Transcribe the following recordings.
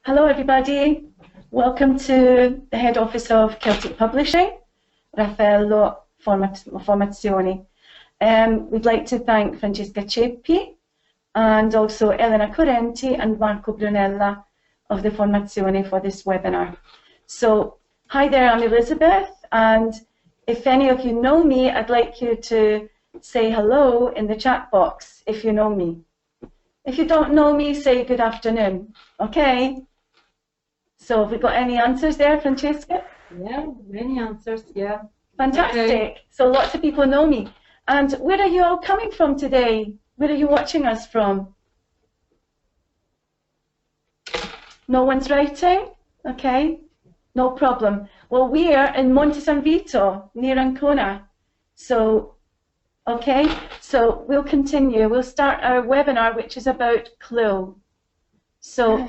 Hello everybody, welcome to the head office of Celtic Publishing, Raffaello Formazioni. We'd like to thank Francesca Ceppi and also Elena Correnti and Marco Brunella of the Formazione for this webinar. So, hi there, I'm Elizabeth, and if any of you know me, I'd like you to say hello in the chat box if you know me. If you don't know me, say good afternoon, okay? So have we got any answers there, Francesca? Yeah, many answers, yeah. Fantastic. Okay. So lots of people know me. And where are you all coming from today? Where are you watching us from? No one's writing? Okay, no problem. Well, we are in Monte San Vito, near Ancona. So, okay, so we'll continue. We'll start our webinar, which is about CLIL. So,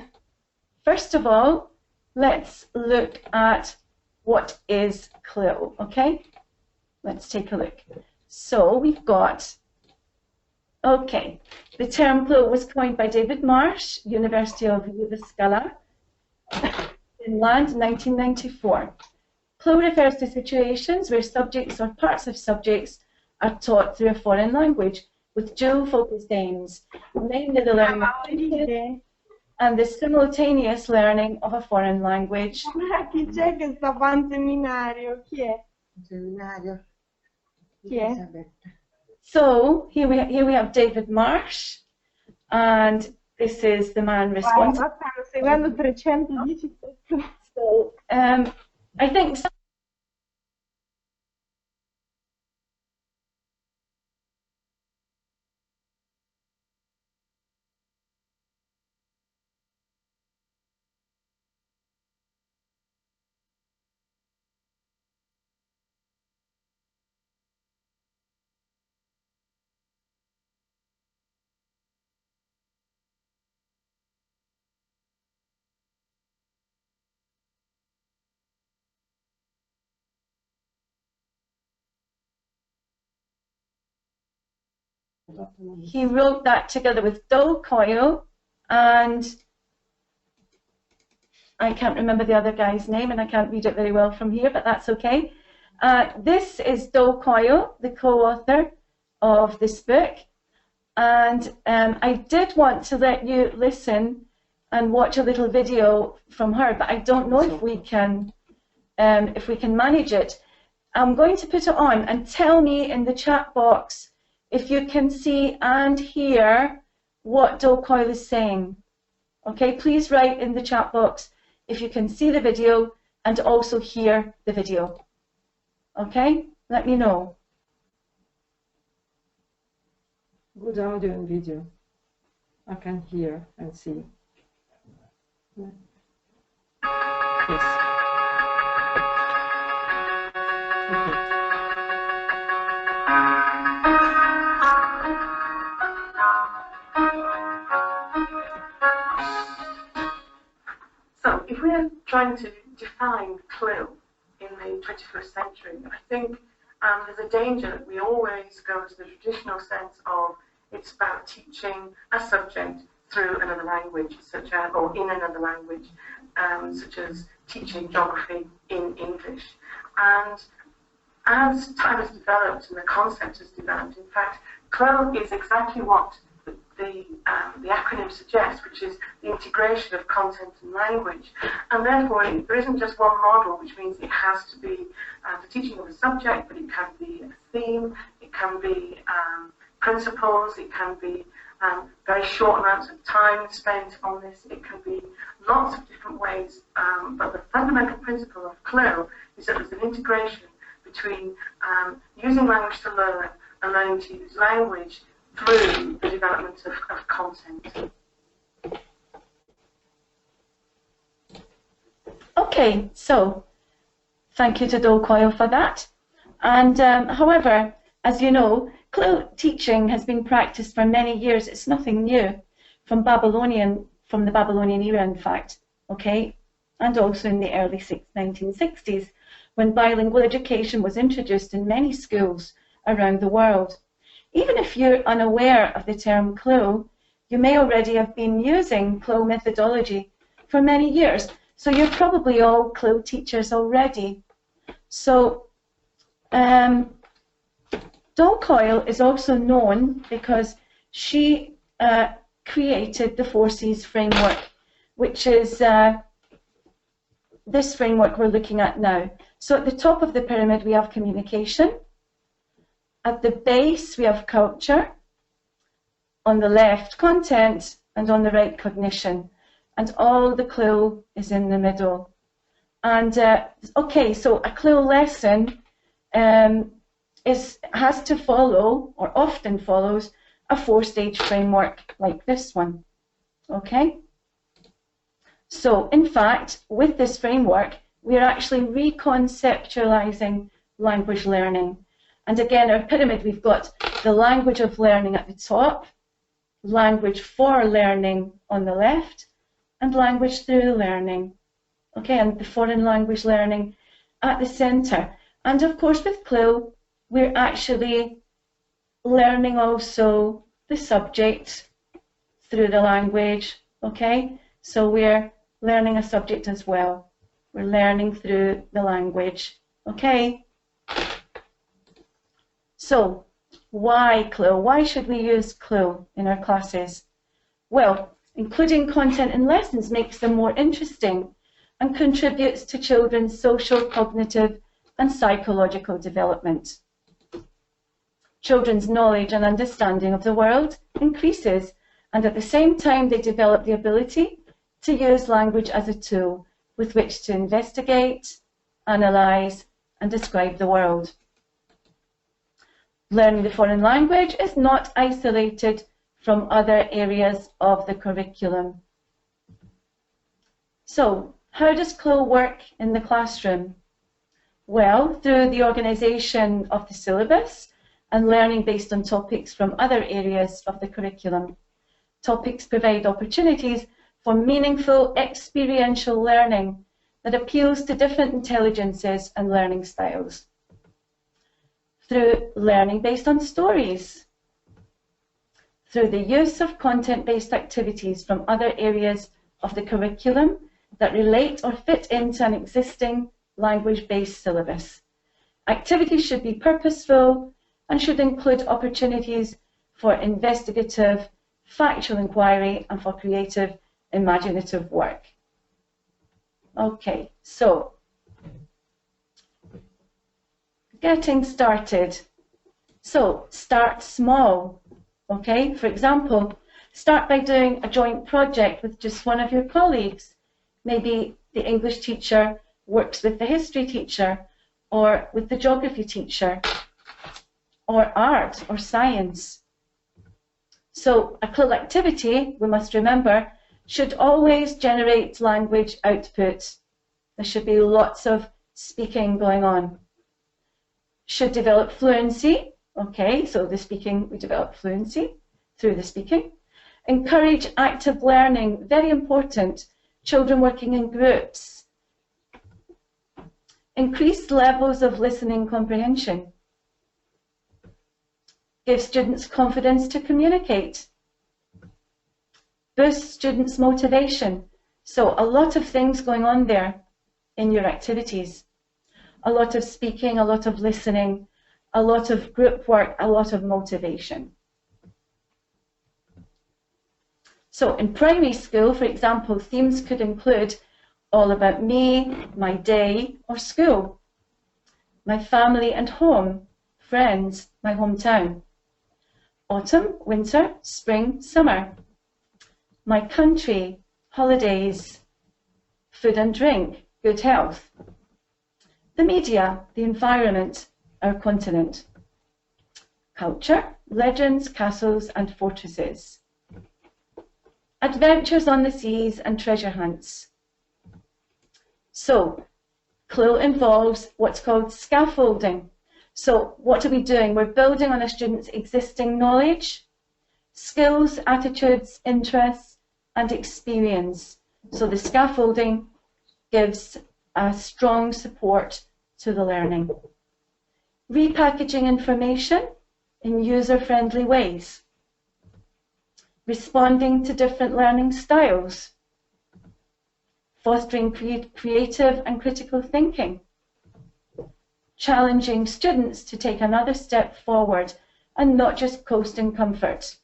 first of all, let's look at what is CLIL, okay? Let's take a look. So we've got, okay, the term CLIL was coined by David Marsh, University of Jyväskylä, Finland, 1994. CLIL refers to situations where subjects or parts of subjects are taught through a foreign language with dual focused aims, namely the learning of language and the simultaneous learning of a foreign language. Chi c'è che sta fa un seminario? Chi è? Seminario. Chi è? So here we have David Marsh, and this is the man responsible. Stanno seguendo 310 persone. So I think some he wrote that together with Dol Coyle, and I can't remember the other guy's name, and I can't read it very well from here, but that's okay. This is Dol Coyle, the co-author of this book, and I did want to let you listen and watch a little video from her, but I don't know if we can manage it. I'm going to put it on, and tell me in the chat box if you can see and hear what Dol Coyle is saying. Okay, please write in the chat box if you can see the video and also hear the video. Okay, let me know. Good audio and video. I can hear and see. Yes. Okay. So, if we are trying to define CLIL in the 21st century, I think there's a danger that we always go to the traditional sense of it's about teaching a subject through another language, such as, or in another language, such as teaching geography in English. And as time has developed and the concept has developed, in fact, CLIL is exactly what the acronym suggests, which is the integration of content and language. And therefore, there isn't just one model, which means it has to be the teaching of a subject, but it can be a theme, it can be principles, it can be very short amounts of time spent on this, it can be lots of different ways. But the fundamental principle of CLIL is that there's an integration between using language to learn and learning to use language through the development of content. Okay, so thank you to Dol Coyle for that. And however, as you know, CLIL teaching has been practiced for many years. It's nothing new from the Babylonian era, in fact, okay, and also in the early 1960s, when bilingual education was introduced in many schools around the world. Even if you're unaware of the term CLIL, you may already have been using CLIL methodology for many years. So you're probably all CLIL teachers already. So Dawn Coyle is also known because she created the 4Cs framework, which is this framework we're looking at now. So at the top of the pyramid we have communication, at the base we have culture, on the left content, and on the right cognition, and all the CLIL is in the middle. And okay, so a CLIL lesson has to follow, or often follows, a 4-stage framework like this one. Okay? So, in fact, with this framework, we're actually reconceptualizing language learning. And again, our pyramid, we've got the language of learning at the top, language for learning on the left, and language through learning. Okay, and the foreign language learning at the center. And of course, with CLIL, we're actually learning also the subject through the language. Okay, so we're learning a subject as well. We're learning through the language. Okay. So, why CLIL? Why should we use CLIL in our classes? Well, including content in lessons makes them more interesting and contributes to children's social, cognitive, and psychological development. Children's knowledge and understanding of the world increases, and at the same time they develop the ability to use language as a tool with which to investigate, analyse, and describe the world. Learning the foreign language is not isolated from other areas of the curriculum. So, how does CLIL work in the classroom? Well, through the organisation of the syllabus and learning based on topics from other areas of the curriculum. Topics provide opportunities for meaningful experiential learning that appeals to different intelligences and learning styles. Through learning based on stories, through the use of content-based activities from other areas of the curriculum that relate or fit into an existing language-based syllabus. Activities should be purposeful and should include opportunities for investigative, factual inquiry and for creative, imaginative work. Okay, so getting started. So start small, okay? For example, start by doing a joint project with just one of your colleagues. Maybe the English teacher works with the history teacher, or with the geography teacher, or art or science. So a CLIL activity, we must remember, should always generate language output. There should be lots of speaking going on. Should develop fluency. Okay, so the speaking, we develop fluency through the speaking. Encourage active learning, very important. Children working in groups. Increased levels of listening comprehension. Give students confidence to communicate. Boost students' motivation. So a lot of things going on there in your activities. A lot of speaking, a lot of listening, a lot of group work, a lot of motivation. So in primary school, for example, themes could include all about me, my day, or school, my family and home, friends, my hometown, autumn, winter, spring, summer, my country, holidays, food and drink, good health, the media, the environment, our continent, culture, legends, castles and fortresses, adventures on the seas and treasure hunts. So, CLIL involves what's called scaffolding. So, what are we doing? We're building on a student's existing knowledge, skills, attitudes, interests, and experience. So, the scaffolding gives a strong support to the learning. Repackaging information in user-friendly ways. Responding to different learning styles. fostering creative and critical thinking, challenging students to take another step forward and not just coast in comfort.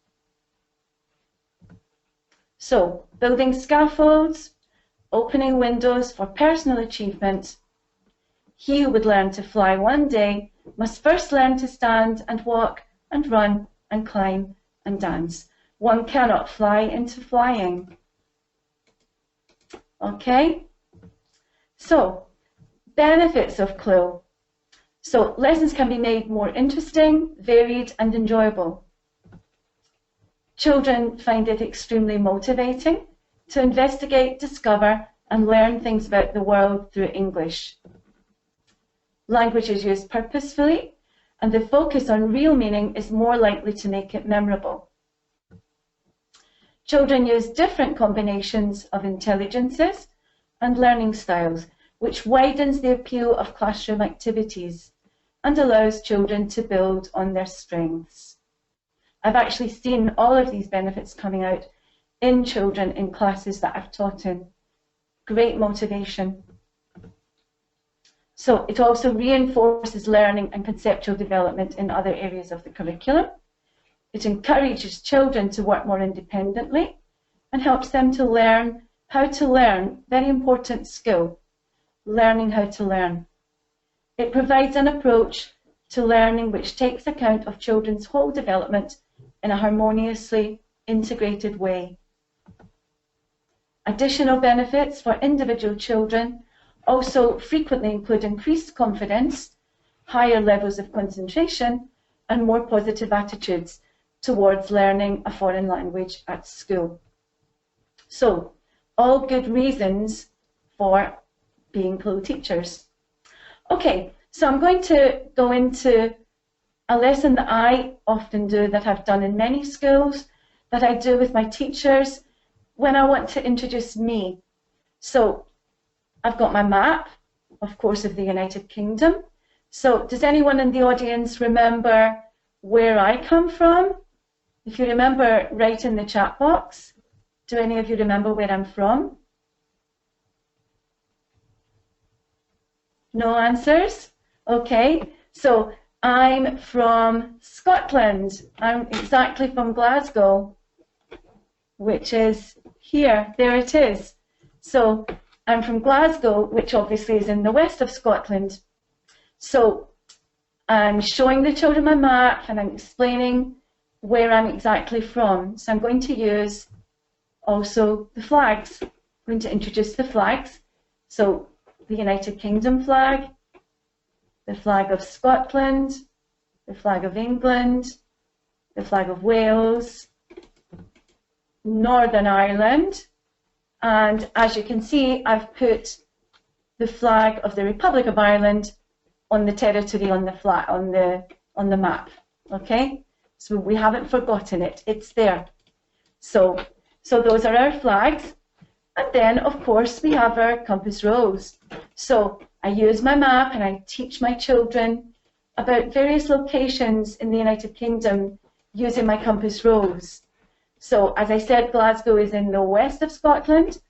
So, building scaffolds, opening windows for personal achievement. He who would learn to fly one day must first learn to stand and walk and run and climb and dance. One cannot fly into flying. Okay? So, benefits of CLIL. So, lessons can be made more interesting, varied and enjoyable. Children find it extremely motivating to investigate, discover and learn things about the world through English. Language is used purposefully and the focus on real meaning is more likely to make it memorable. Children use different combinations of intelligences and learning styles, which widens the appeal of classroom activities and allows children to build on their strengths. I've actually seen all of these benefits coming out in children in classes that I've taught in. Great motivation. So it also reinforces learning and conceptual development in other areas of the curriculum. It encourages children to work more independently and helps them to learn how to learn, very important skill, learning how to learn. It provides an approach to learning which takes account of children's whole development in a harmoniously integrated way. Additional benefits for individual children also frequently include increased confidence, higher levels of concentration, and more positive attitudes towards learning a foreign language at school. So, all good reasons for being CLIL teachers. Okay, so I'm going to go into a lesson that I often do, that I've done in many schools, that I do with my teachers when I want to introduce me. So I've got my map, of course, of the United Kingdom. So does anyone in the audience remember where I come from? If you remember, write in the chat box. Do any of you remember where I'm from? No answers? Okay, so I'm from Scotland. I'm exactly from Glasgow, which is here. There it is. So I'm from Glasgow, which obviously is in the west of Scotland. So I'm showing the children my map and I'm explaining where I'm exactly from. So I'm going to use also the flags. I'm going to introduce the flags. So the United Kingdom flag, the flag of Scotland, the flag of England, the flag of Wales, Northern Ireland, and as you can see, I've put the flag of the Republic of Ireland on the territory on the flag, on the map. Okay, so we haven't forgotten it; it's there. So those are our flags, and then of course we have our compass rose. So I use my map and I teach my children about various locations in the United Kingdom using my compass rose. So, as I said, Glasgow is in the west of Scotland,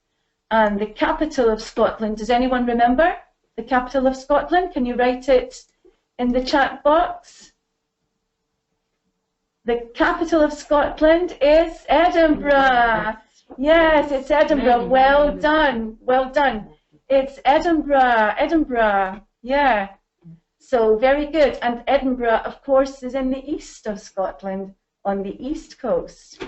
and the capital of Scotland, does anyone remember the capital of Scotland? Can you write it in the chat box? The capital of Scotland is Edinburgh. Yes, it's Edinburgh. Well done, well done. It's Edinburgh, Edinburgh, yeah. So, very good. And Edinburgh, of course, is in the east of Scotland, on the east coast.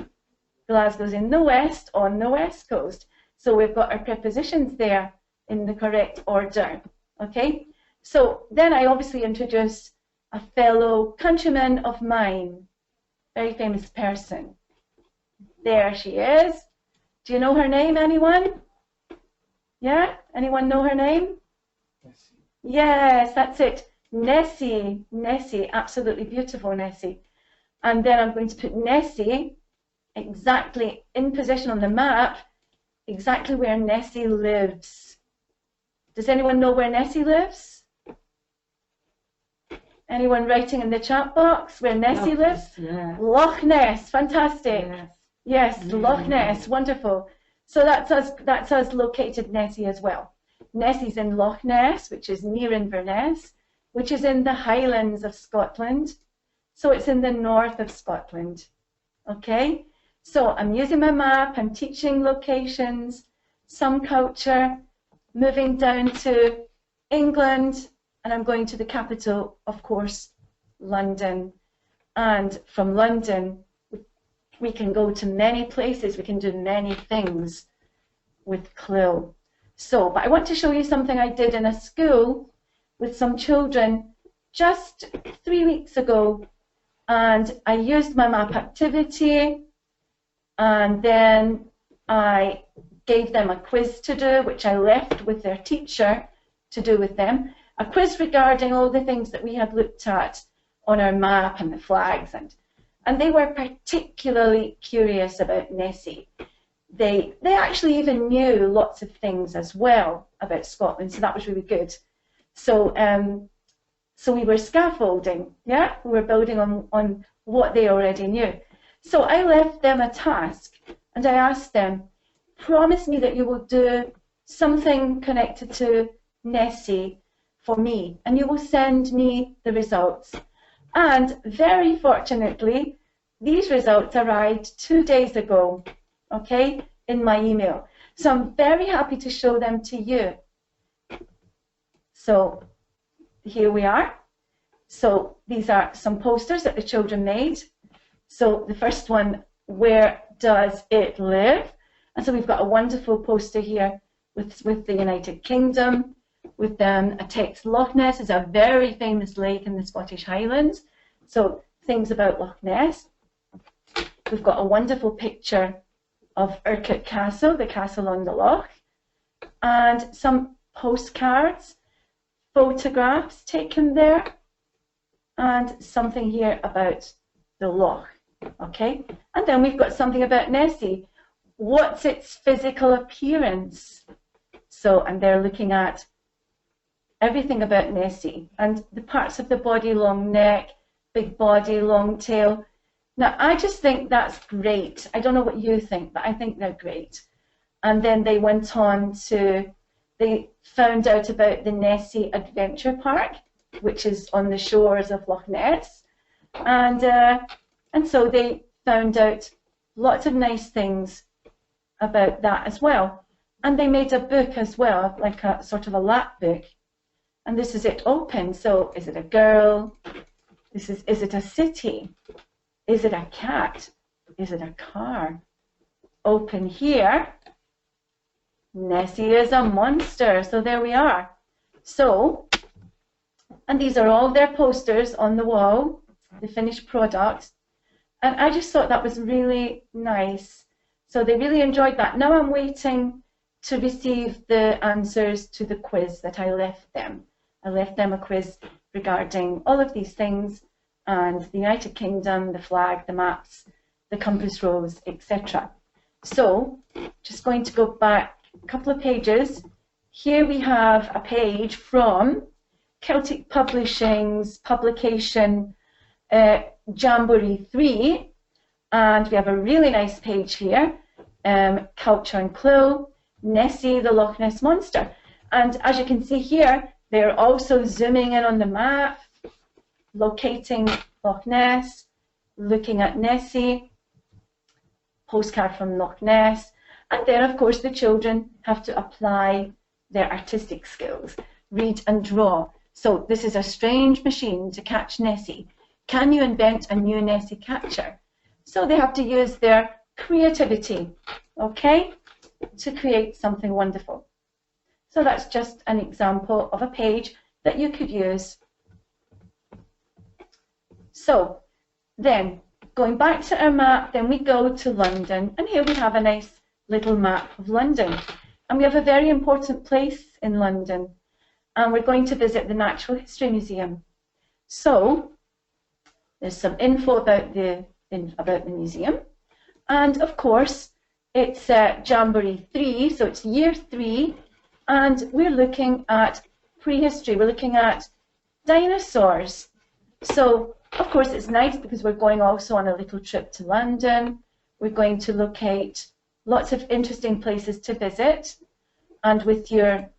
Glasgow's in the west, on the west coast. So we've got our prepositions there in the correct order, okay? So then I obviously introduce a fellow countryman of mine, very famous person. There she is. Do you know her name, anyone? Yeah? Anyone know her name? Nessie. Yes, that's it. Nessie. Nessie, absolutely beautiful Nessie. And then I'm going to put Nessie exactly in position on the map, exactly where Nessie lives. Does anyone know where Nessie lives? Anyone writing in the chat box where Nessie lives? Yeah. Loch Ness, fantastic. Yes, yes, Loch Ness, wonderful. So that's us located Nessie as well. Nessie's in Loch Ness, which is near Inverness, which is in the Highlands of Scotland. So it's in the north of Scotland. Okay? So I'm using my map, I'm teaching locations, some culture, moving down to England, and I'm going to the capital, of course, London. And from London, we can go to many places, we can do many things with CLIL. So, but I want to show you something I did in a school with some children just 3 weeks ago. And I used my map activity, and then I gave them a quiz to do, which I left with their teacher to do with them. A quiz regarding all the things that we had looked at on our map and the flags, and they were particularly curious about Nessie. They actually even knew lots of things as well about Scotland, so that was really good. So so we were scaffolding, yeah? We were building on what they already knew. So I left them a task, and I asked them, promise me that you will do something connected to Nessie for me, and you will send me the results. And very fortunately, these results arrived 2 days ago, okay, in my email. So I'm very happy to show them to you. So here we are. So these are some posters that the children made. So the first one, where does it live? And so we've got a wonderful poster here with the United Kingdom, with a text. Loch Ness is a very famous lake in the Scottish Highlands. So things about Loch Ness. We've got a wonderful picture of Urquhart Castle, the castle on the loch, and some postcards, photographs taken there, and something here about the loch, okay? And then we've got something about Nessie. What's its physical appearance? So, and they're looking at everything about Nessie, and the parts of the body: long neck, big body, long tail. Now, I just think that's great. I don't know what you think, but I think they're great. And then they went on to, they found out about the Nessie Adventure Park, which is on the shores of Loch Ness. And so they found out lots of nice things about that as well. And they made a book as well, like a sort of a lap book. And this is it open. So is it a girl? Is it a city? Is it a cat? Is it a car? Open here. Nessie is a monster. So there we are. So, and these are all their posters on the wall, the finished product. And I just thought that was really nice. So they really enjoyed that. Now I'm waiting to receive the answers to the quiz that I left them. I left them a quiz regarding all of these things, and the United Kingdom, the flag, the maps, the compass rose, etc. So, just going to go back a couple of pages. Here we have a page from Celtic Publishing's publication Jamboree 3, and we have a really nice page here, Culture and CLIL, Nessie, the Loch Ness Monster. And as you can see here, they're also zooming in on the map, locating Loch Ness, looking at Nessie, postcard from Loch Ness, and then of course the children have to apply their artistic skills, read and draw. So this is a strange machine to catch Nessie. Can you invent a new Nessie catcher? So they have to use their creativity, okay, to create something wonderful. So that's just an example of a page that you could use. So then, going back to our map, then we go to London, and here we have a nice little map of London. And we have a very important place in London, and we're going to visit the Natural History Museum. So there's some info about the museum, and of course it's Jamboree 3, so it's year 3, and we're looking at prehistory. We're looking at dinosaurs. So of course it's nice because we're going also on a little trip to London. We're going to locate lots of interesting places to visit, and with your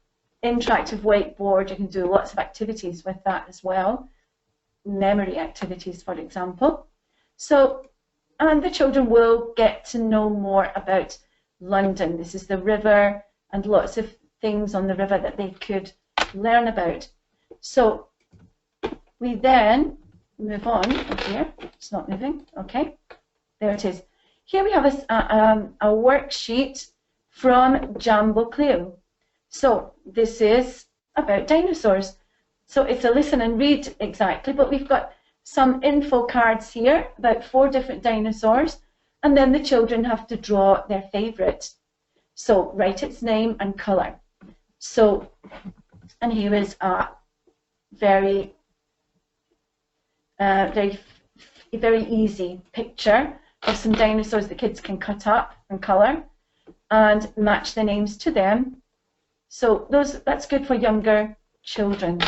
interactive whiteboard you can do lots of activities with that as well, memory activities for example. So, and the children will get to know more about London. This is the river and lots of things on the river that they could learn about. So we then move on here. It's not moving. Okay, there it is. Here we have a worksheet from CLIL. So this is about dinosaurs. So it's a listen and read exactly, but we've got some info cards here about 4 different dinosaurs, and then the children have to draw their favourite. So write its name and colour. So, and here is a very easy picture of some dinosaurs the kids can cut up and colour and match the names to them. So that's good for younger children.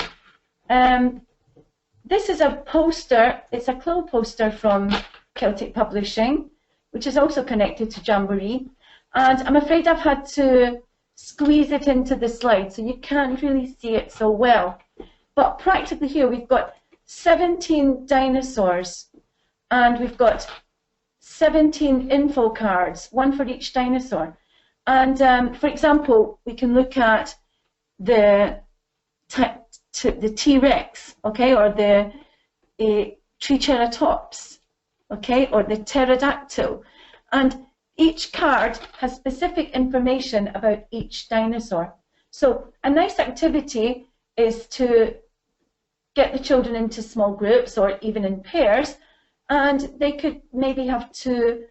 This is a poster, it's a CLIL poster from Celtic Publishing, which is also connected to Jamboree. And I'm afraid I've had to squeeze it into the slide, so you can't really see it so well. But practically here we've got 17 dinosaurs, and we've got 17 info cards, 1 for each dinosaur. And for example, we can look at the T-Rex, okay, or the Triceratops, okay, or the pterodactyl. And each card has specific information about each dinosaur. So a nice activity is to get the children into small groups or even in pairs, and they could maybe have two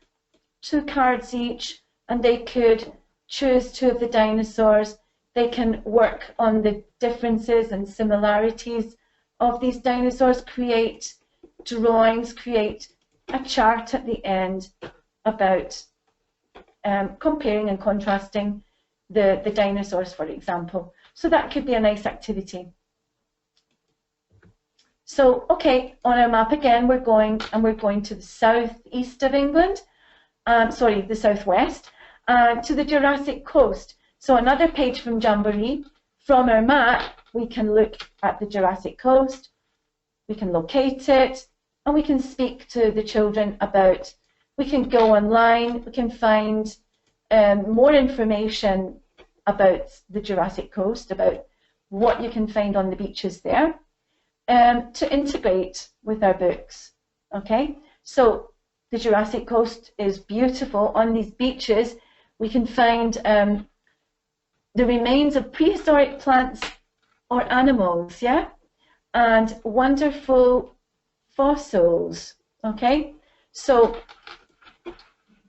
cards each, and they could choose 2 of the dinosaurs. They can work on the differences and similarities of these dinosaurs, create drawings, create a chart at the end about comparing and contrasting the dinosaurs, for example. So that could be a nice activity. So, okay, on our map again, we're going to the southeast of England, sorry, the southwest, to the Jurassic Coast. So another page from Jamboree. From our map, we can look at the Jurassic Coast, we can locate it, and we can speak to the children about, we can go online, we can find more information about the Jurassic Coast, about what you can find on the beaches there, to integrate with our books. Okay, so the Jurassic Coast is beautiful. On these beaches, we can find the remains of prehistoric plants or animals, yeah, and wonderful fossils. Okay, so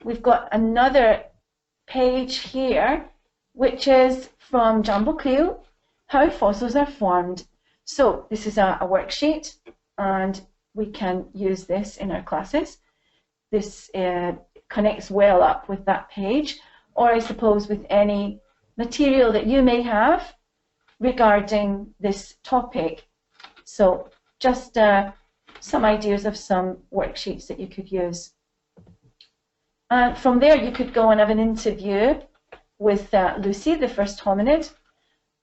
we've got another page here, which is from Jamboree, how fossils are formed. So this is a worksheet, and we can use this in our classes. This connects well up with that page, or I suppose with any material that you may have regarding this topic. So just some ideas of some worksheets that you could use. And from there you could go and have an interview with Lucy, the first hominid.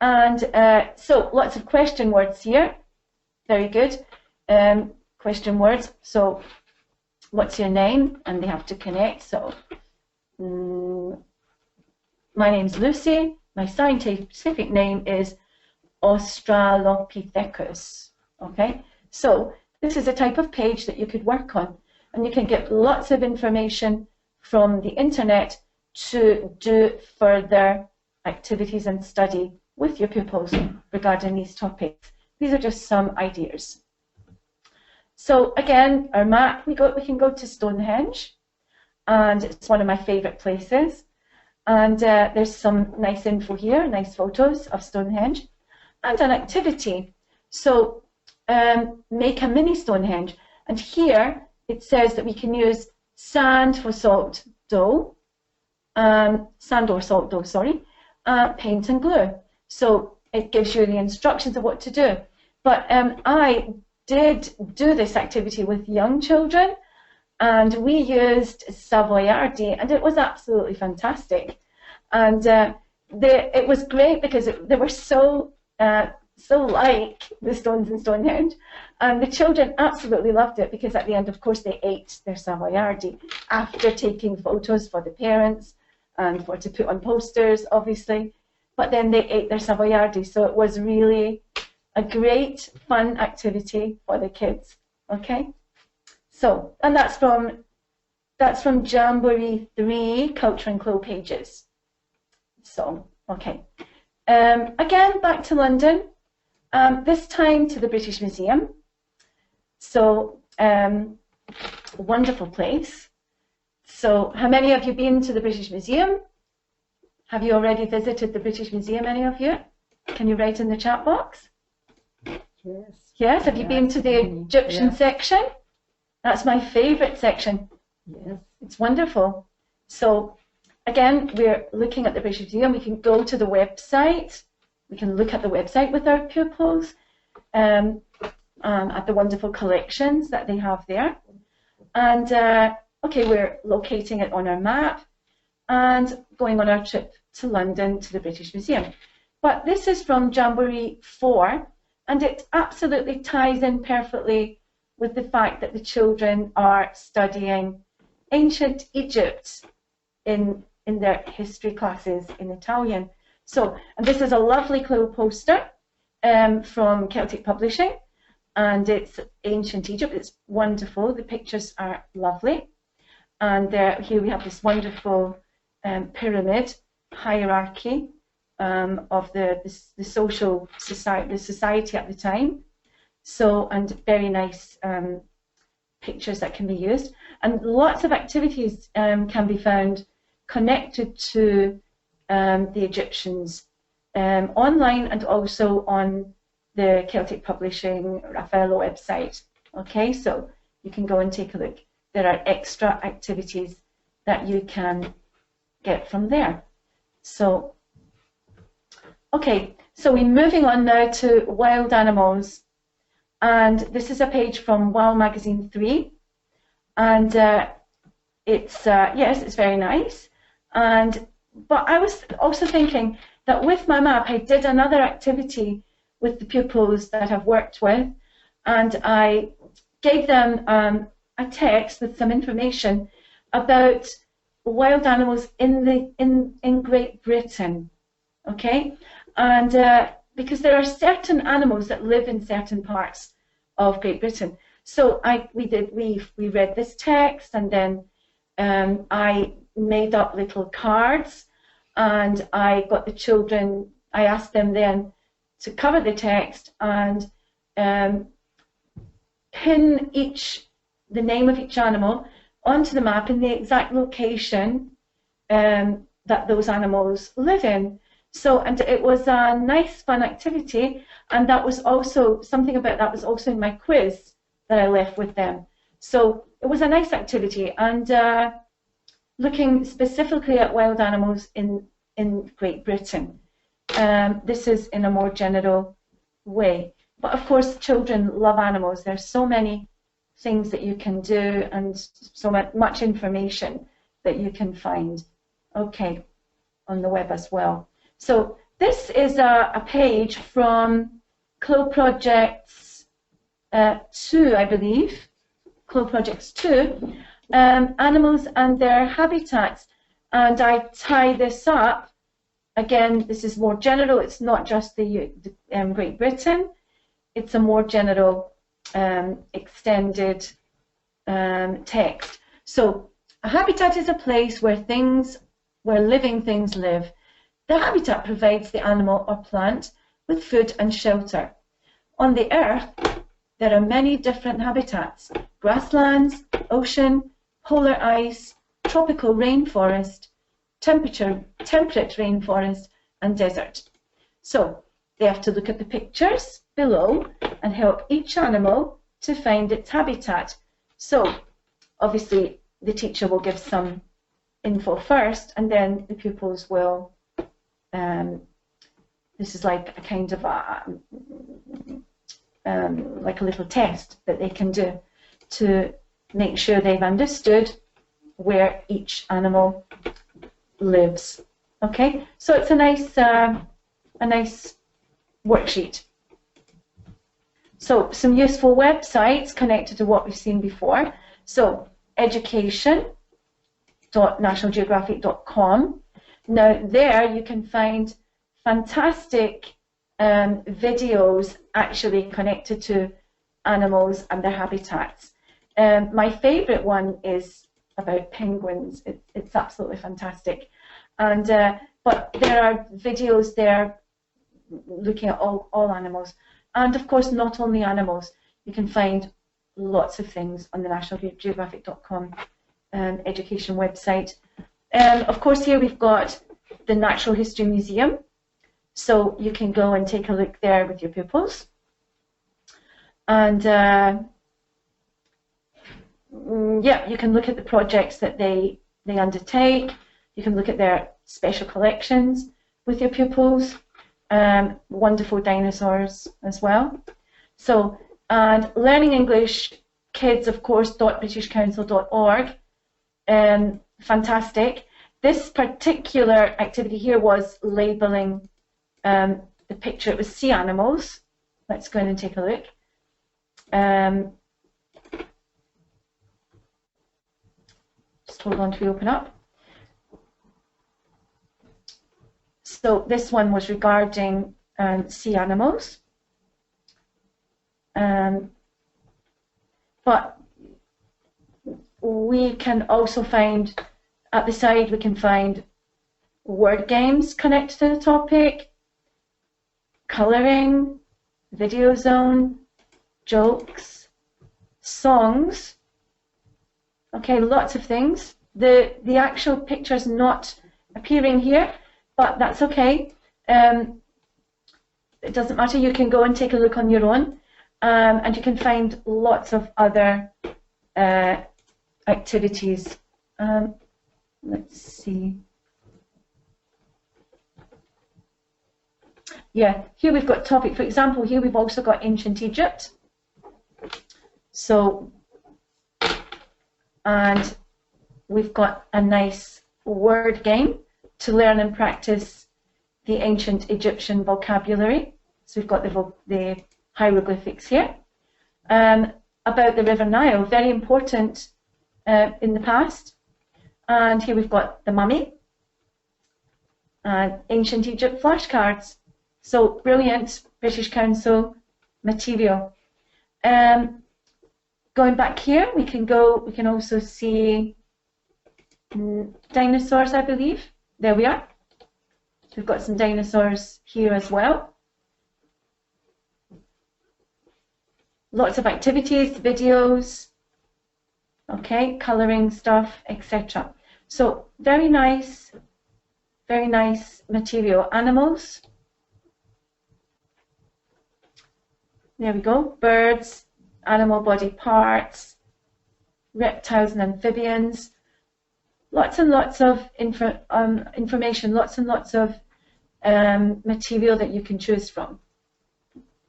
And so lots of question words here. Very good. Question words. So what's your name? And they have to connect. So my name's Lucy. My scientific name is Australopithecus. Okay, so this is a type of page that you could work on, and you can get lots of information from the internet to do further activities and study with your pupils regarding these topics. These are just some ideas. So again, our map, we can go to Stonehenge, and it's one of my favourite places. And there's some nice info here, nice photos of Stonehenge, and an activity. So make a mini Stonehenge. And here it says that we can use sand for salt dough, sand or salt dough, sorry, paint and glue. So it gives you the instructions of what to do. But I did do this activity with young children, and we used Savoiardi, and it was absolutely fantastic. And it was great because they were so like the stones in Stonehenge, and the children absolutely loved it because at the end, of course, they ate their Savoiardi after taking photos for the parents and to put on posters, obviously. But then they ate their Savoiardi, so it was really a great, fun activity for the kids. Okay, so and that's from Jamboree 3 Culture and CLIL pages. So okay, again back to London. This time to the British Museum. So, wonderful place. So, how many of you been to the British Museum? Have you already visited the British Museum, any of you? Can you write in the chat box? Yes. Yes, have you been to the Egyptian section? That's my favourite section. Yes. It's wonderful. So, again, we're looking at the British Museum. We can go to the website. We can look at the website with our pupils, at the wonderful collections that they have there. And, okay, we're locating it on our map and going on our trip to London to the British Museum. But this is from Jamboree 4, and it absolutely ties in perfectly with the fact that the children are studying ancient Egypt in their history classes in Italian. So, and this is a lovely CLIL poster from Celtic Publishing, and it's ancient Egypt. It's wonderful. The pictures are lovely, and here we have this wonderful pyramid hierarchy of the social society, the society at the time. So, and very nice pictures that can be used, and lots of activities can be found connected to the Egyptians online and also on the Celtic Publishing Raffaello website. Okay, so you can go and take a look. There are extra activities that you can get from there. So, okay, so we're moving on now to wild animals. And this is a page from Wow Magazine 3. And it's, yes, it's very nice. But I was also thinking that with my map, I did another activity with the pupils that I've worked with, and I gave them a text with some information about wild animals in Great Britain, okay? And because there are certain animals that live in certain parts of Great Britain. So we read this text, and then I made up little cards, and I got the children, I asked them then to cover the text and pin the name of each animal onto the map in the exact location that those animals live in. So, and it was a nice, fun activity, and that was also, something about that was also in my quiz that I left with them. So it was a nice activity, and looking specifically at wild animals in Great Britain. This is in a more general way. But of course, children love animals. There's so many things that you can do and so much information that you can find, okay, on the web as well. So this is a page from CLIL Projects 2, I believe, CLIL Projects 2, Animals and Their Habitats. And I tie this up, again, this is more general, it's not just the Great Britain, it's a more general extended text. So a habitat is a place where living things live. The habitat provides the animal or plant with food and shelter. On the earth, there are many different habitats: grasslands, ocean, polar ice, tropical rainforest, temperate rainforest, and desert. So they have to look at the pictures below and help each animal to find its habitat. So obviously the teacher will give some info first, and then the pupils will, this is like a kind of like a little test that they can do to make sure they've understood where each animal lives. Okay, so it's a nice worksheet. So some useful websites connected to what we've seen before. So education.nationalgeographic.com. Now there you can find fantastic videos actually connected to animals and their habitats. My favourite one is about penguins. It's absolutely fantastic. And but there are videos there looking at all animals. And of course, not only animals. You can find lots of things on the nationalgeographic.com education website. Of course, here we've got the Natural History Museum. So you can go and take a look there with your pupils. And yeah, you can look at the projects that they undertake. You can look at their special collections with your pupils. Wonderful dinosaurs as well. So, and Learning English Kids, of course, .britishcouncil.org. Fantastic. This particular activity here was labelling the picture. It was sea animals. Let's go in and take a look. Just hold on till we open up. So this one was regarding sea animals. But we can also find, at the side, we can find word games connected to the topic, colouring, video zone, jokes, songs. Okay, lots of things. The actual picture's not appearing here, but that's okay. It doesn't matter. You can go and take a look on your own, and you can find lots of other activities. Let's see. Yeah, here we've got topic. For example, here we've also got ancient Egypt. So, and we've got a nice word game to learn and practice the ancient Egyptian vocabulary. So we've got the hieroglyphics here. About the River Nile, very important in the past. And here we've got the mummy and ancient Egypt flashcards. So brilliant British Council material. Going back here, we can also see dinosaurs, I believe. There we are. We've got some dinosaurs here as well. Lots of activities, videos, okay, colouring stuff, etc. So very nice material. Animals. There we go. Birds, animal body parts, reptiles and amphibians. Lots and lots of information, lots and lots of material that you can choose from.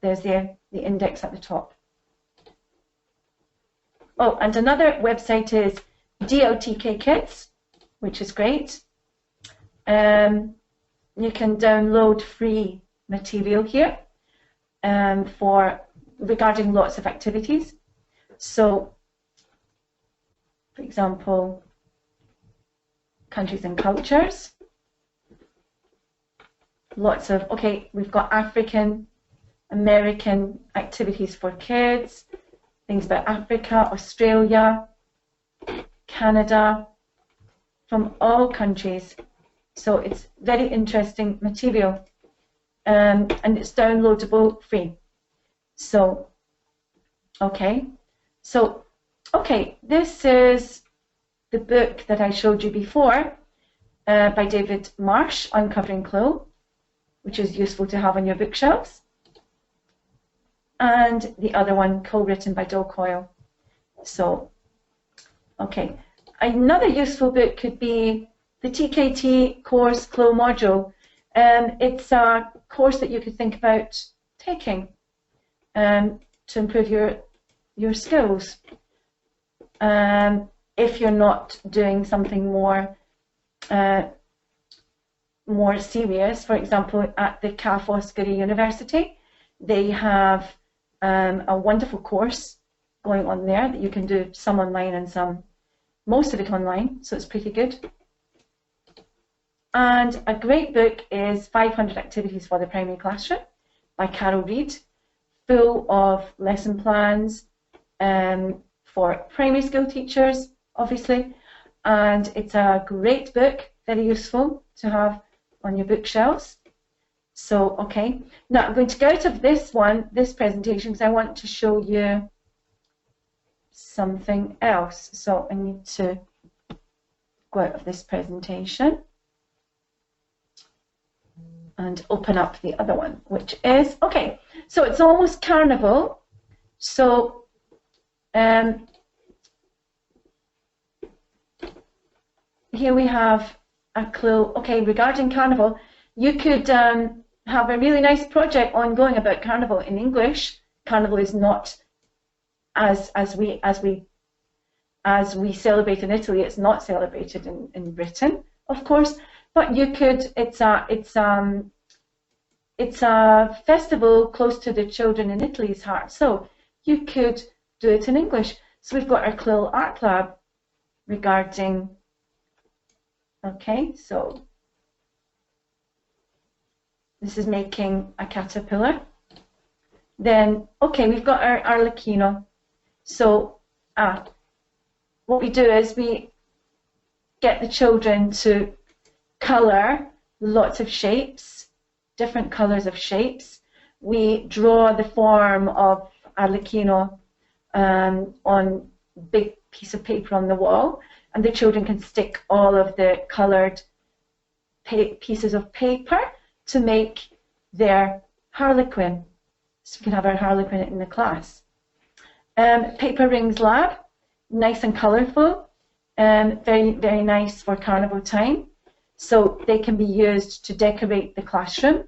There's the index at the top. Oh, and another website is DLTK Kids, which is great. You can download free material here regarding lots of activities. So, for example, countries and cultures. Lots of, okay, we've got African, American activities for kids, things about Africa, Australia, Canada, from all countries. So it's very interesting material, and it's downloadable free. So, okay. So, okay, this is the book that I showed you before by David Marsh, Uncovering CLIL, which is useful to have on your bookshelves. And the other one, co-written by Dol Coyle. So, okay. Another useful book could be the TKT course CLIL module. It's a course that you could think about taking to improve your skills. if you're not doing something more serious. For example, at the Ca' Foscari University, they have a wonderful course going on there that you can do some online and most of it online, so it's pretty good. And a great book is 500 Activities for the Primary Classroom by Carol Reed, full of lesson plans for primary school teachers, obviously. And it's a great book, very useful to have on your bookshelves. So, okay. Now I'm going to go out of this presentation, because I want to show you something else. So I need to go out of this presentation and open up the other one, which is, okay, so it's almost Carnival. So here we have a CLIL. Okay, regarding Carnival, you could have a really nice project ongoing about Carnival in English. Carnival is not as we celebrate in Italy. It's not celebrated in Britain, of course. But you could. It's a festival close to the children in Italy's heart. So you could do it in English. So we've got our CLIL Art Lab regarding. Okay, so this is making a caterpillar. Then, okay, we've got our Arlecchino. So what we do is we get the children to colour lots of shapes, different colours of shapes. We draw the form of Arlecchino on a big piece of paper on the wall, and the children can stick all of the coloured pieces of paper to make their Harlequin. So we can have our Harlequin in the class. Paper Rings Lab, nice and colourful, very, very nice for Carnival time. So they can be used to decorate the classroom,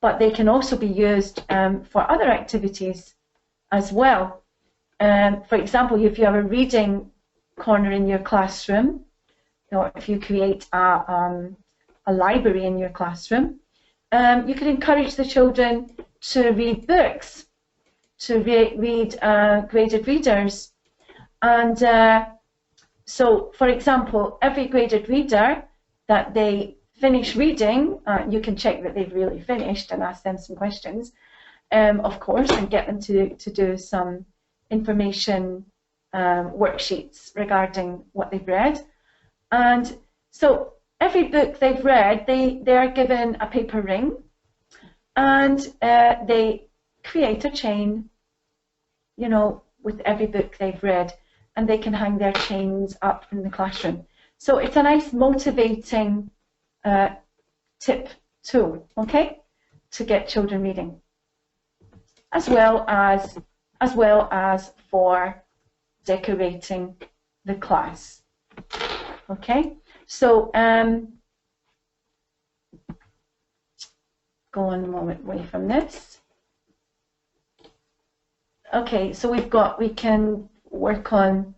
but they can also be used for other activities as well. For example, if you have a reading corner in your classroom, or if you create a library in your classroom, you can encourage the children to read books, to read graded readers. And so, for example, every graded reader that they finish reading, you can check that they've really finished and ask them some questions, of course, and get them to do some information worksheets regarding what they've read. And so every book they've read, they're given a paper ring, and they create a chain, you know, with every book they've read, and they can hang their chains up in the classroom. So it's a nice motivating tip tool, okay, to get children reading, as well as for decorating the class. Okay, so go on a moment away from this. Okay, so we can work on,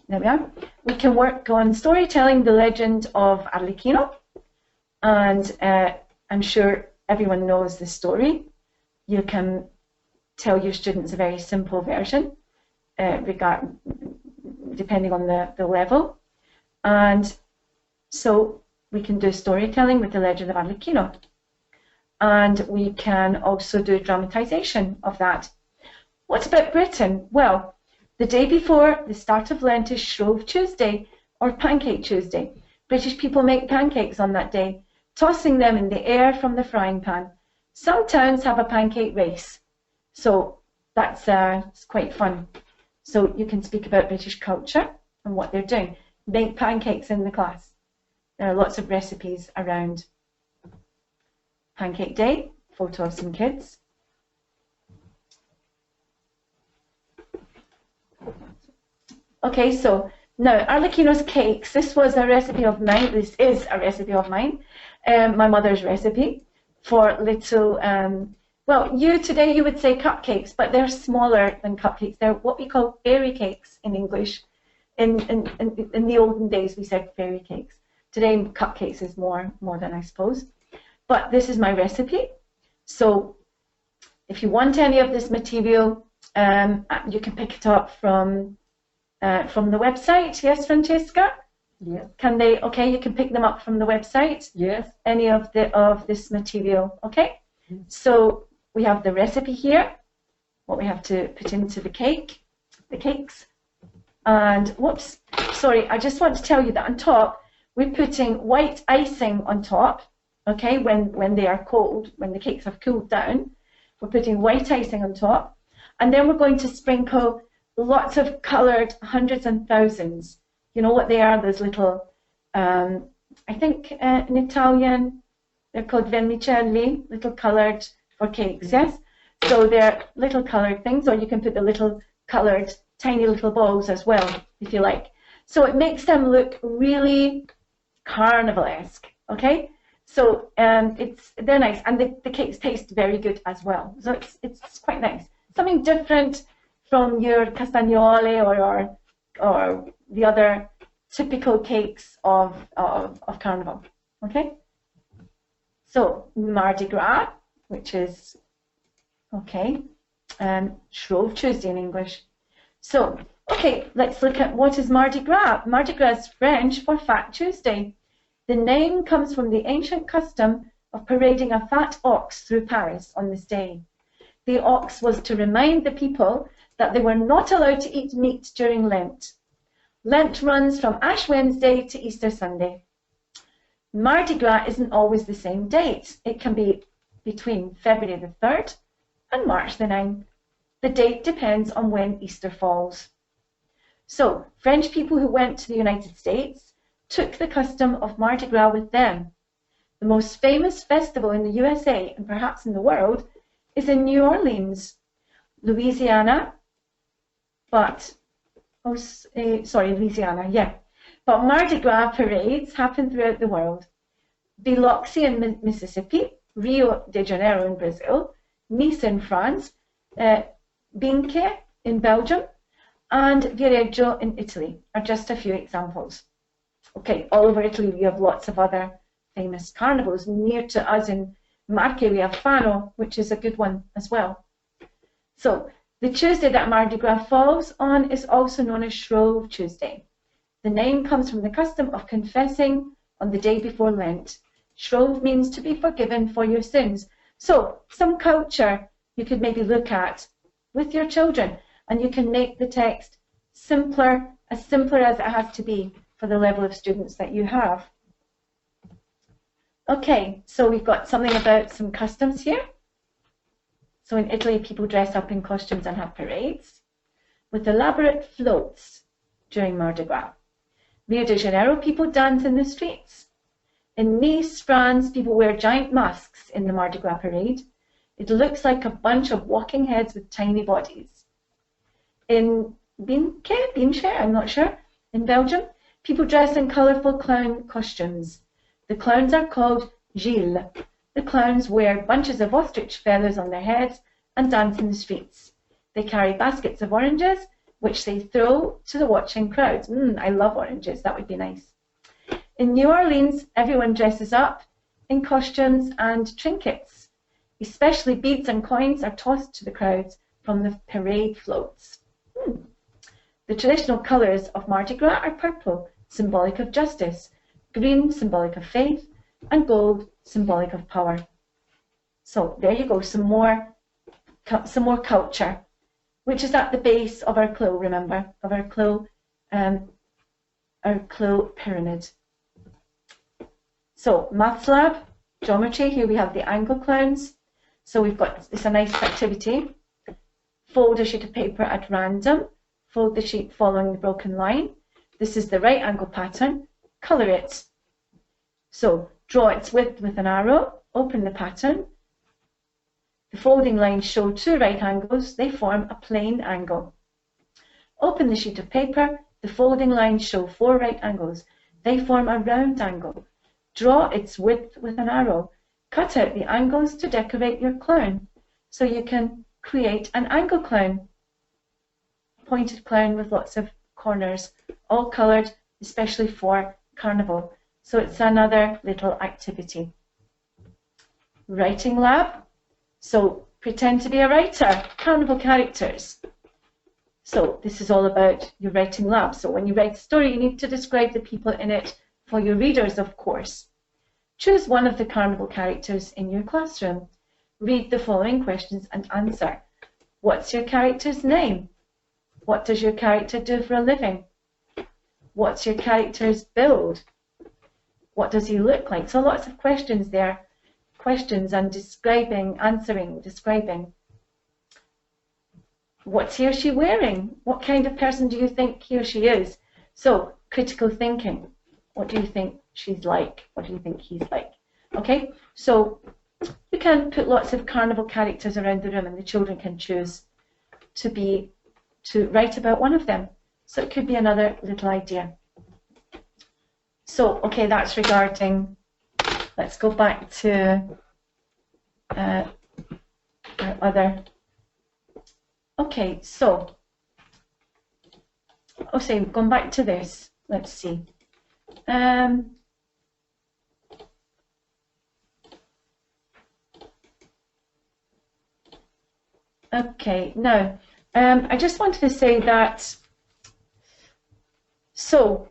there we are. We can work on storytelling the legend of Arlecchino, and I'm sure everyone knows the story. You can tell your students a very simple version, depending on the level. And so we can do storytelling with the legend of Arlecchino. And we can also do dramatization of that. What about Britain? Well, the day before the start of Lent is Shrove Tuesday, or Pancake Tuesday. British people make pancakes on that day, tossing them in the air from the frying pan. Some towns have a pancake race, so that's it's quite fun. So you can speak about British culture and what they're doing. Make pancakes in the class. There are lots of recipes around Pancake Day, photo of some kids. Okay, so now Arlecchino's cakes. This was a recipe of mine. This is a recipe of mine. My mother's recipe for little Well, today you would say cupcakes, but they're smaller than cupcakes. They're what we call fairy cakes in English. In the olden days, we said fairy cakes. Today, cupcakes is more modern, I suppose. But this is my recipe. So if you want any of this material, you can pick it up from the website. Yes, Francesca? Yes. Can they? Okay, you can pick them up from the website. Yes. Any of this material. Okay. Yes. So we have the recipe here. What we have to put into the cakes. And whoops, sorry, I just want to tell you that on top we're putting white icing on top. Okay, when they are cold, when the cakes have cooled down, we're putting white icing on top, and then we're going to sprinkle lots of coloured hundreds and thousands. You know what they are? Those little, I think in Italian they're called vermicelli, little coloured for cakes. Yes, so they're little coloured things, or you can put the little coloured tiny little balls as well, if you like. So it makes them look really carnival-esque. Okay. So they're nice, and the cakes taste very good as well. So it's quite nice. Something different from your castagnole or the other typical cakes of Carnival. Okay. So Mardi Gras, which is Shrove Tuesday in English. So okay, let's look at what is Mardi Gras. Mardi Gras is French for Fat Tuesday. The name comes from the ancient custom of parading a fat ox through Paris on this day. The ox was to remind the people that they were not allowed to eat meat during Lent. Lent runs from Ash Wednesday to Easter Sunday. Mardi Gras isn't always the same date. It can be between February the 3rd and March the 9th. The date depends on when Easter falls. So, French people who went to the United States took the custom of Mardi Gras with them. The most famous festival in the USA, and perhaps in the world, is in New Orleans, Louisiana, Louisiana, yeah. But Mardi Gras parades happen throughout the world. Biloxi in Mississippi, Rio de Janeiro in Brazil, Nice in France, Binche in Belgium, and Viareggio in Italy are just a few examples. Okay, all over Italy we have lots of other famous carnivals. Near to us in Marche we have Fano, which is a good one as well. So the Tuesday that Mardi Gras falls on is also known as Shrove Tuesday. The name comes from the custom of confessing on the day before Lent. Shrove means to be forgiven for your sins. So some culture you could maybe look at with your children, and you can make the text simpler as it has to be for the level of students that you have. Okay, so we've got something about some customs here. So in Italy, people dress up in costumes and have parades with elaborate floats during Mardi Gras. Rio de Janeiro, people dance in the streets. In Nice, France, people wear giant masks in the Mardi Gras parade. It looks like a bunch of walking heads with tiny bodies. In Binche, I'm not sure, in Belgium, people dress in colourful clown costumes. The clowns are called Gilles. The clowns wear bunches of ostrich feathers on their heads and dance in the streets. They carry baskets of oranges, which they throw to the watching crowds. I love oranges, that would be nice. In New Orleans, everyone dresses up in costumes and trinkets. Especially beads and coins are tossed to the crowds from the parade floats. The traditional colours of Mardi Gras are purple, symbolic of justice, green, symbolic of faith, and gold, symbolic of power. So there you go, some more culture, which is at the base of our CLIL, remember, of our CLIL pyramid. So maths lab, geometry, here we have the angle clowns. So we've got, it's a nice activity. Fold a sheet of paper at random, fold the sheet following the broken line. This is the right angle pattern, colour it. So draw its width with an arrow, open the pattern. The folding lines show two right angles, they form a plane angle. Open the sheet of paper, the folding lines show four right angles, they form a round angle. Draw its width with an arrow, cut out the angles to decorate your clown. So you can create an angle clown, pointed clown with lots of corners, all coloured, especially for Carnival. So it's another little activity. Writing lab. So pretend to be a writer, Carnival characters. So this is all about your writing lab. So when you write a story, you need to describe the people in it for your readers, of course. Choose one of the Carnival characters in your classroom. Read the following questions and answer. What's your character's name? What does your character do for a living? What's your character's build? What does he look like? So lots of questions there. Questions and describing, answering, describing. What's he or she wearing? What kind of person do you think he or she is? So critical thinking. What do you think she's like? What do you think he's like? Okay, so you can put lots of Carnival characters around the room and the children can choose to write about one of them. So it could be another little idea. So, okay, that's regarding, let's go back to our other, okay, so, going back to this, let's see. Okay, now, I just wanted to say that, so,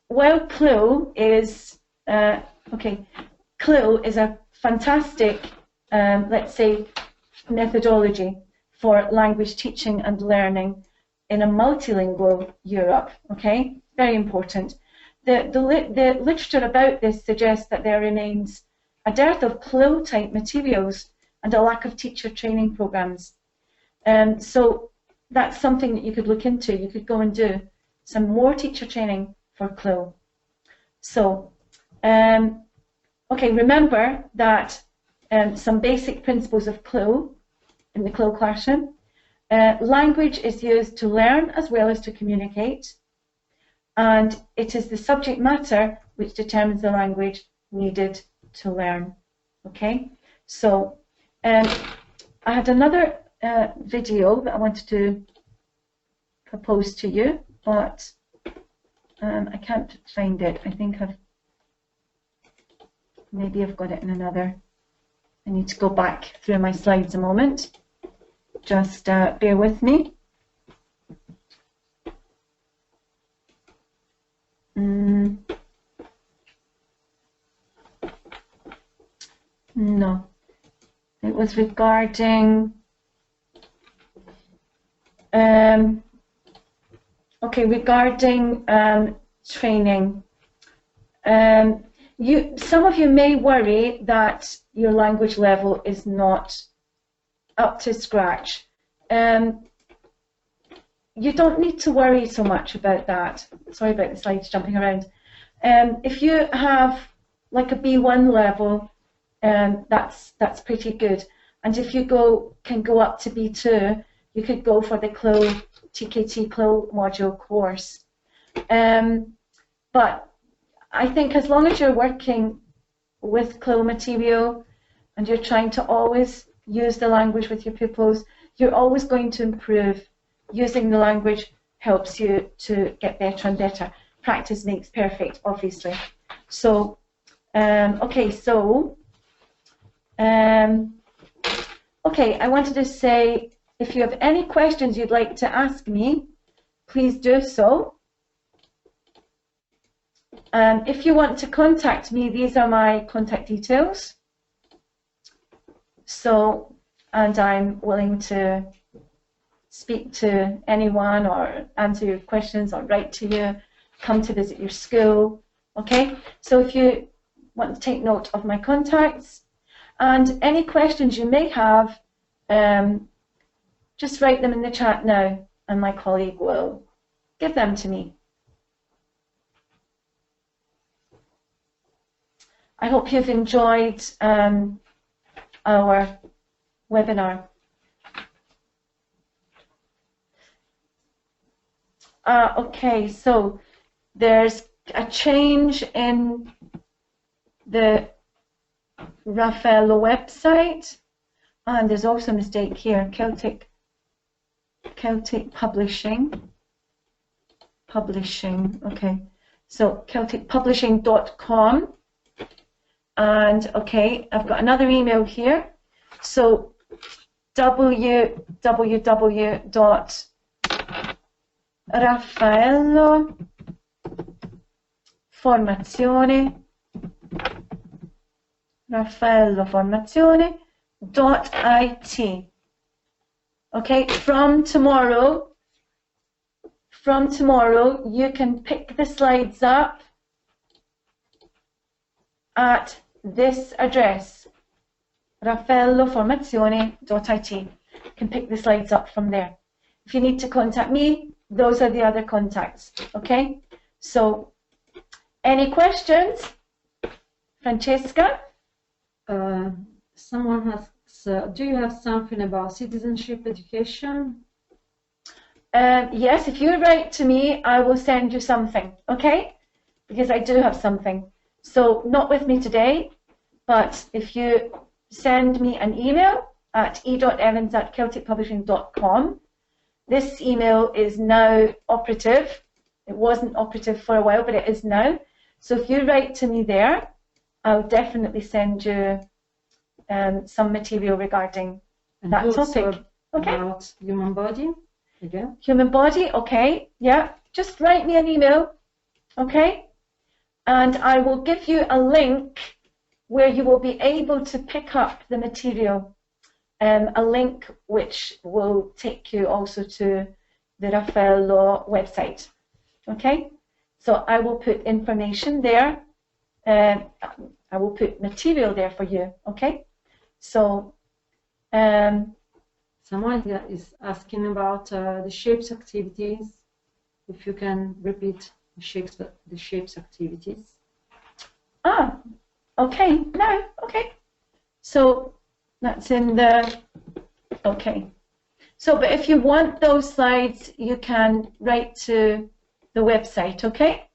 while CLIL is, CLIL is a fantastic, let's say, methodology for language teaching and learning in a multilingual Europe, okay? Very important. The literature about this suggests that there remains a dearth of CLIL-type materials and a lack of teacher training programs. So that's something that you could look into. You could go and do some more teacher training for CLIL. So, okay, remember that some basic principles of CLIL in the CLIL classroom. Language is used to learn as well as to communicate, and it is the subject matter which determines the language needed to learn. Okay, so I had another video that I wanted to propose to you, but I can't find it. I think maybe I've got it in another. I need to go back through my slides a moment. Just bear with me. No, it was regarding okay, regarding training. Some of you may worry that your language level is not up to scratch. You don't need to worry so much about that. Sorry about the slides jumping around. If you have like a B1 level, that's pretty good. And if you can go up to B2, you could go for the CLIL TKT CLIL module course. But I think as long as you're working with CLIL material and you're trying to always use the language with your pupils, you're always going to improve. Using the language helps you to get better and better. Practice makes perfect, obviously. So, okay, so, okay, I wanted to say, if you have any questions you'd like to ask me, please do so. If you want to contact me, these are my contact details. So, and I'm willing to speak to anyone or answer your questions or write to you, come to visit your school, okay? So if you want to take note of my contacts and any questions you may have, just write them in the chat now and my colleague will give them to me. I hope you've enjoyed our webinar. Okay, so there's a change in the Raffaello website. And there's also a mistake here, Celtic Publishing, okay. So CelticPublishing.com, and okay, I've got another email here. So Raffaelloformazione.it. Okay, from tomorrow you can pick the slides up at this address, raffaelloformazione.it. You can pick the slides up from there. If you need to contact me, those are the other contacts. Okay, so any questions? Francesca? Someone asks, do you have something about citizenship education? Yes, if you write to me, I will send you something, okay? Because I do have something. So not with me today, but if you send me an email at e.evans@celticpublishing.com, this email is now operative. It wasn't operative for a while, but it is now. So if you write to me there, I'll definitely send you some material regarding that topic. Okay. About human body, again. Human body, okay, yeah. Just write me an email, okay? And I will give you a link where you will be able to pick up the material, a link which will take you also to the Raffaello website, okay? So I will put information there, I will put material there for you, okay? So, someone is asking about the shapes activities. If you can repeat the shapes activities. Ah, okay, now, okay. So that's in the, okay. So, but if you want those slides, you can write to the website, okay?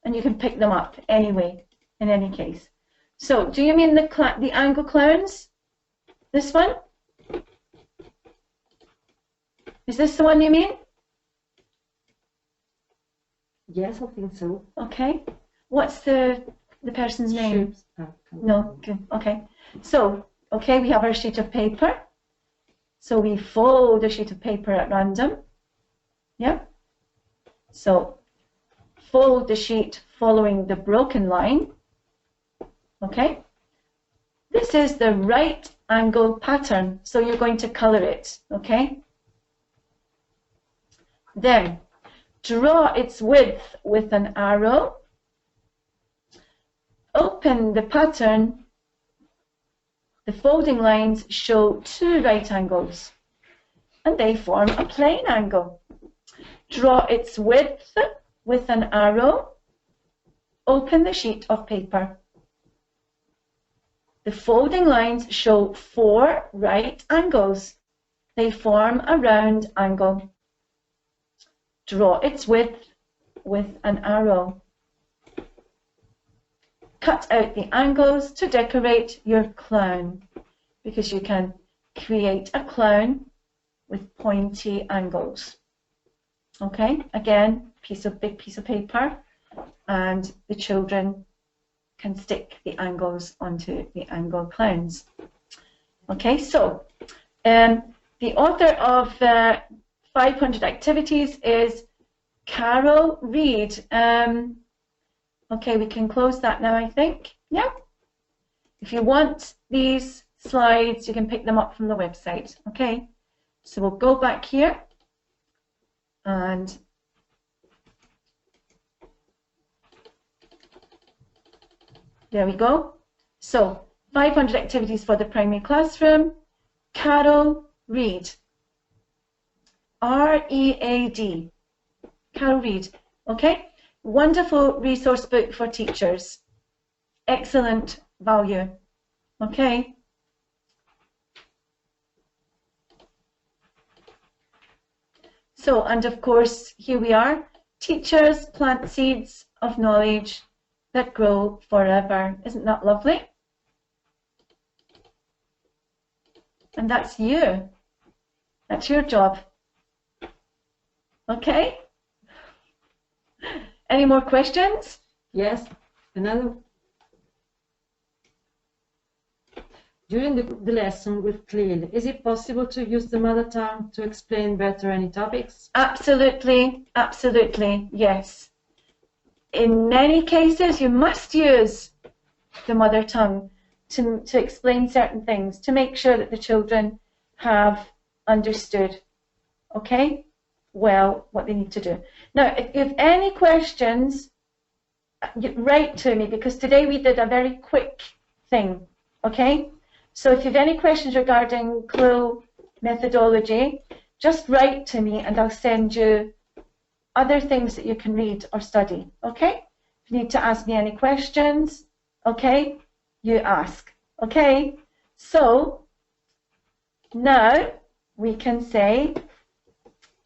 And you can pick them up anyway, in any case. So, do you mean the angle clowns? This one? Is this the one you mean? Yes, I think so. Okay. What's the person's name? Shapes. No, okay. So, okay, we have our sheet of paper. So we fold a sheet of paper at random. Yeah. So fold the sheet following the broken line. Okay. This is the right angle pattern. So you're going to color it. Okay. Then draw its width with an arrow. Open the pattern. The folding lines show two right angles, and they form a plane angle. Draw its width with an arrow. Open the sheet of paper. The folding lines show four right angles. They form a round angle. Draw its width with an arrow. Cut out the angles to decorate your clown, because you can create a clown with pointy angles. Okay, again, big piece of paper, and the children can stick the angles onto the angle clowns. Okay, so the author of 500 activities is Carol Reed. Okay, we can close that now, I think. Yeah. If you want these slides, you can pick them up from the website. Okay. So we'll go back here. And there we go. So 500 activities for the primary classroom. Carol Reed. R-E-A-D. Carol Reed. Okay. Wonderful resource book for teachers. Excellent value. Okay. So, and of course, here we are. Teachers plant seeds of knowledge that grow forever. Isn't that lovely? And that's you. That's your job. Okay? Any more questions? Yes, another. During the lesson with CLIL, is it possible to use the mother tongue to explain better any topics? Absolutely, absolutely, yes. In many cases, you must use the mother tongue to explain certain things, to make sure that the children have understood, okay, well, what they need to do. Now, if you have any questions, write to me, because today we did a very quick thing, okay? So if you have any questions regarding CLIL methodology, just write to me and I'll send you other things that you can read or study, okay? If you need to ask me any questions, okay, you ask, okay? So now we can say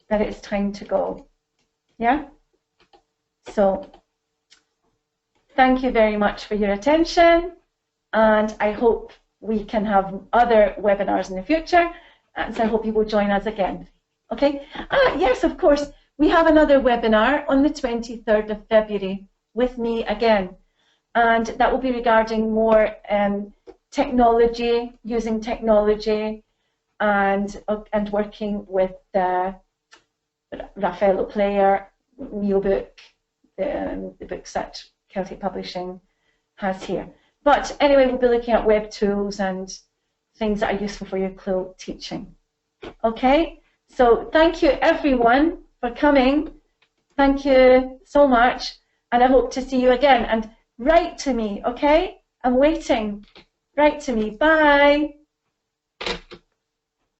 that it's time to go, yeah? So thank you very much for your attention, and I hope we can have other webinars in the future, and so I hope you will join us again. Okay? Yes, of course, we have another webinar on the 23rd of February with me again, and that will be regarding more technology, using technology, and working with the Raffaello player, Neo book, the books that Celtic Publishing has here. But anyway, we'll be looking at web tools and things that are useful for your CLIL teaching. Okay, so thank you everyone for coming. Thank you so much, and I hope to see you again. And write to me, okay? I'm waiting. Write to me. Bye.